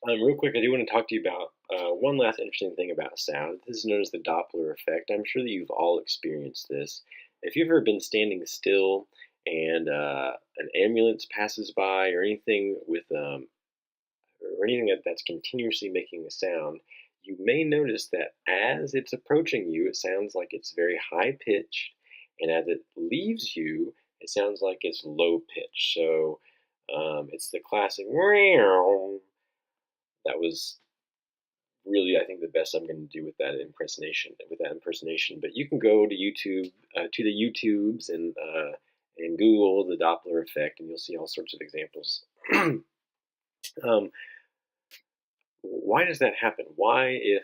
Real quick, I do want to talk to you about one last interesting thing about sound. This is known as the Doppler effect. I'm sure that you've all experienced this. If you've ever been standing still and an ambulance passes by, or anything or anything that's continuously making a sound, you may notice that as it's approaching you, it sounds like it's very high pitched, and as it leaves you, it sounds like it's low pitched. So it's the classic "meow." That was really, I think, the best I'm going to do with that impersonation. But you can go to YouTube, to the YouTubes, and Google the Doppler effect, and you'll see all sorts of examples. um, why does that happen? Why, if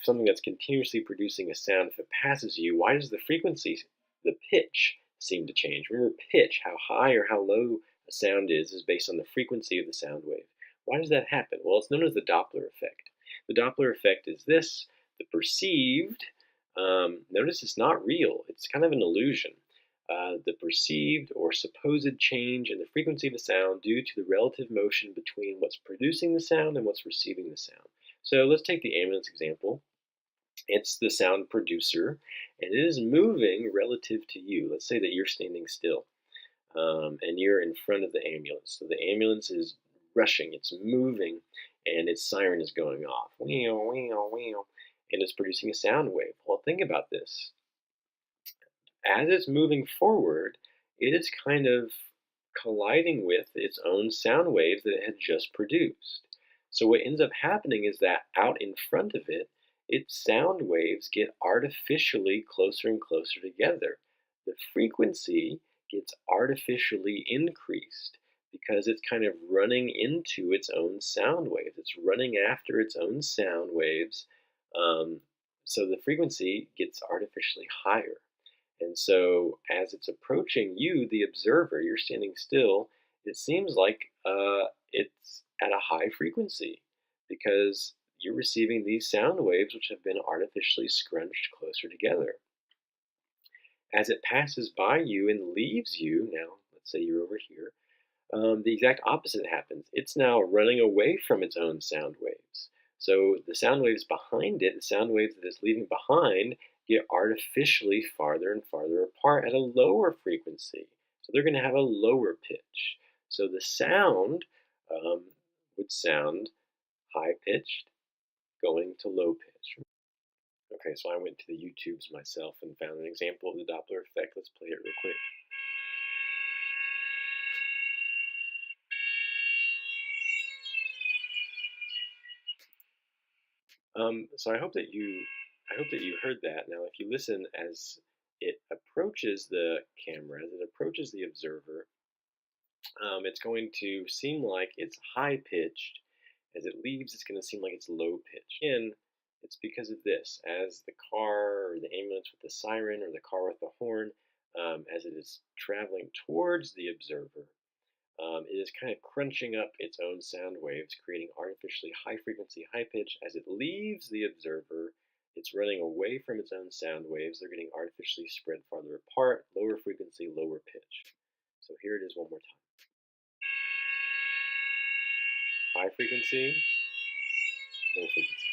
something that's continuously producing a sound, if it passes you, why does the frequency, the pitch, seem to change? Remember, pitch, how high or how low a sound is based on the frequency of the sound wave. Why does that happen? Well, it's known as the Doppler effect. The Doppler effect is this: the perceived. Notice it's not real. It's kind of an illusion. The perceived or supposed change in the frequency of a sound due to the relative motion between what's producing the sound and what's receiving the sound. So let's take the ambulance example. It's the sound producer, and it is moving relative to you. Let's say that you're standing still, and you're in front of the ambulance. So the ambulance is rushing, it's moving, and its siren is going off. Wheel, wheel, wheel. And it's producing a sound wave. Well, think about this. As it's moving forward, it is kind of colliding with its own sound waves that it had just produced. So what ends up happening is that out in front of it, its sound waves get artificially closer and closer together. The frequency gets artificially increased because it's kind of running into its own sound waves. It's running after its own sound waves. Um, so the frequency gets artificially higher. And so, as it's approaching you, the observer, you're standing still, it seems like it's at a high frequency because you're receiving these sound waves which have been artificially scrunched closer together. As it passes by you and leaves you, now let's say you're over here, the exact opposite happens. It's now running away from its own sound waves. So the sound waves behind it, the sound waves that it's leaving behind, get artificially farther and farther apart at a lower frequency. So they're going to have a lower pitch. So the sound um, would sound high pitched going to low pitch. Okay, so I went to the YouTubes myself and found an example of the Doppler effect. Let's play it real quick. So I hope that you heard that. Now, if you listen as it approaches the camera, as it approaches the observer, it's going to seem like it's high pitched. As it leaves, it's going to seem like it's low pitched. And it's because of this. As the car or the ambulance with the siren or the car with the horn, as it is traveling towards the observer, it is kind of crunching up its own sound waves, creating artificially high frequency, high pitch. As it leaves the observer, it's running away from its own sound waves. They're getting artificially spread farther apart, lower frequency, lower pitch. So here it is one more time. High frequency, low frequency.